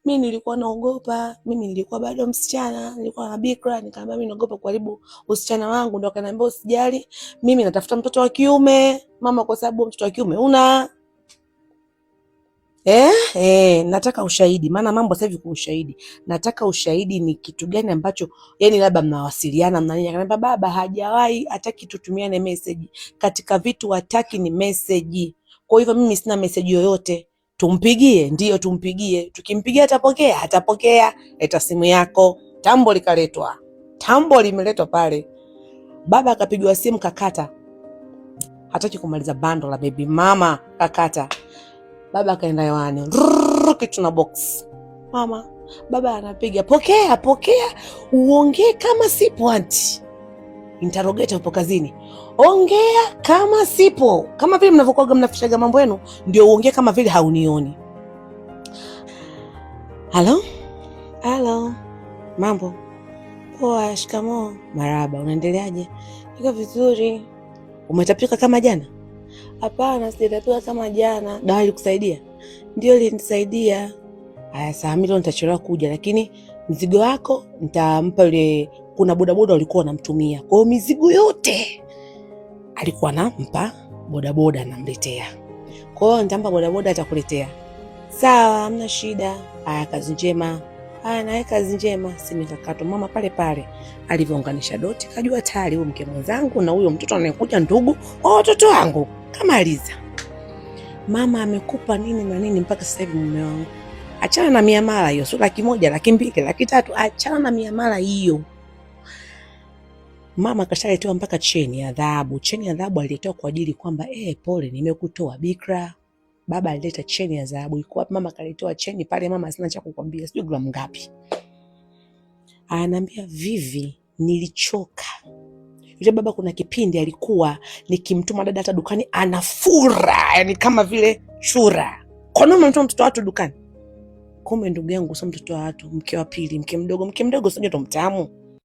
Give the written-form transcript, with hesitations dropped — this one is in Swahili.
Mimi nilikuwa naogopa, mimi nilikuwa bado msichana, nilikuwa na bikra, nikamwambia mimi naogopa kuharibu usichana wangu, ndo akaniambia usijali, mimi natafuta mtoto wa kiume mama, kwa sababu mtoto wa kiume una nataka ushahidi, maana mambo sasa hivi kwa ushahidi. Nataka ushahidi ni kitu gani ambacho yani labda mnawasiliana mna nini? Akaniambia baba hajawahi hataki tutumiane message. Katika vitu hataki ni message. Kwa hivyo mimi sina message yoyote. Tumpigie, ndio tumpigie. Tukimpigia atapokea, atapokea. Leta simu yako. Tambo likaletwa. Tambo limeletwa pale. Baba akapigwa simu kakata. Hataki kumaliza bando la baby mama kakata. Baba akaenda hewani. Kitu na box. Mama, baba anapiga. Pokea, pokea. Uongee kama sipo anti. Interrogator upo kazini. Ongea kama sipo. Kama vile mnavyokuwa mnafishaga mambo yenu, ndio uongee kama vile haunioni. Halo? Halo. Mambo. Poa, shikamoo. Maraba, unaendeleaje? Niko vizuri. Umetapika kama jana? Hapana, sijatapika kama jana. Dawa ilikusaidia? Ndio ilinisaidia. Haya, saa mimi nitachelewa kuja, lakini mzigo wako nitampa yule, kuna bodaboda walikuwa wanamtumia. Kwa hiyo mizigo yote alikuwa anampa bodaboda anamletea. Kwa hiyo nitampa bodaboda atakuletea. Sawa, hamna shida. Haya, kazi njema. Haya, nawe kazi njema. Simu ikakatwa. Mama pale pale alivyounganisha doti kajua tayari huyo mke mwenzangu na huyo mtoto anayekuja ndugu wa watoto wangu kamaliza. Mama amekupa nini na nini mpaka sasa hivi mume wangu? Achana na miamala hiyo, sio 100,000, 200,000, 300,000, achana na miamala hiyo. Mama kashaletewa mpaka cheni ya dhahabu. Cheni ya dhahabu aliletewa kwa ajili kwamba pole nimekutoa bikra. Baba alileta cheni ya dhahabu. Iko mama kaletewa cheni pale, mama sina cha kukwambia, sijui gramu ngapi. Ananiambia Vivi, nilichoka. Yule baba kuna kipindi alikuwa nikimtuma dada hata dukani anafura, yani kama vile chura. Kwa nini unamtuma mtoto watu dukani? Kumbe ndugu yangu sio mtoto wa watu, mke wa pili, mke mdogo sio ndo mtamu.